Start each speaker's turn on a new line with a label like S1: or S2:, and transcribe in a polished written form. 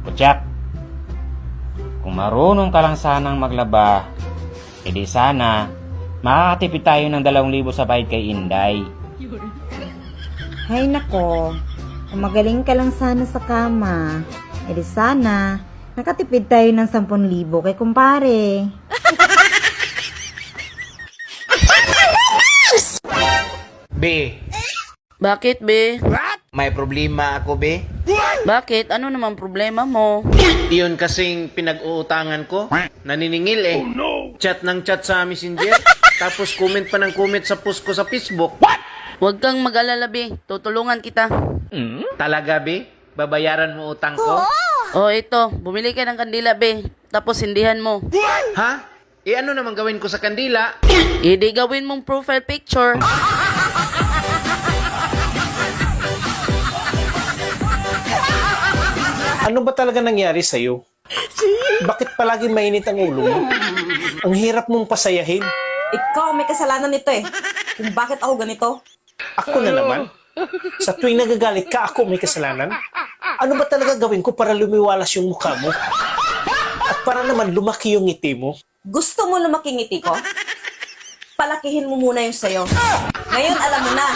S1: Kutsak, kung marunong ka lang sanang maglaba, edi sana makakatipid tayo ng 2,000 sa bayad kay Inday.
S2: Hay nako, kung magaling ka lang sana sa kama, edi sana nakatipid tayo ng 10,000 kay kumpare.
S3: Be,
S4: Bakit, be?
S3: may problema ako, be.
S4: Bakit? Ano naman problema mo?
S3: Iyon kasing pinag-uutangan ko. Naniningil eh. Chat ng chat sa Messenger. Tapos comment pa ng comment sa post ko sa Facebook.
S4: Huwag kang mag-alala, be. Tutulungan kita.
S3: Talaga, be? Babayaran mo utang ko?
S4: Oh, ito. Bumili ka ng kandila, be. Tapos hindihan mo.
S3: Ha? E ano naman gawin ko sa kandila?
S4: Hindi gawin mong profile picture.
S5: Ano ba talaga nangyari sa'yo? Bakit palagi mainit ang ulo mo? Ang hirap mong pasayahin.
S6: Ikaw may kasalanan nito eh. Kung bakit ako ganito.
S5: Ako na naman. Sa tuwing nagagalit ka, ako may kasalanan. Ano ba talaga gawin ko para lumiwalas yung mukha mo? At para naman lumaki yung ngiti mo?
S6: Gusto mo lumaki ngiti ko? Palakihin mo muna yung sayo. Ngayon alam mo na.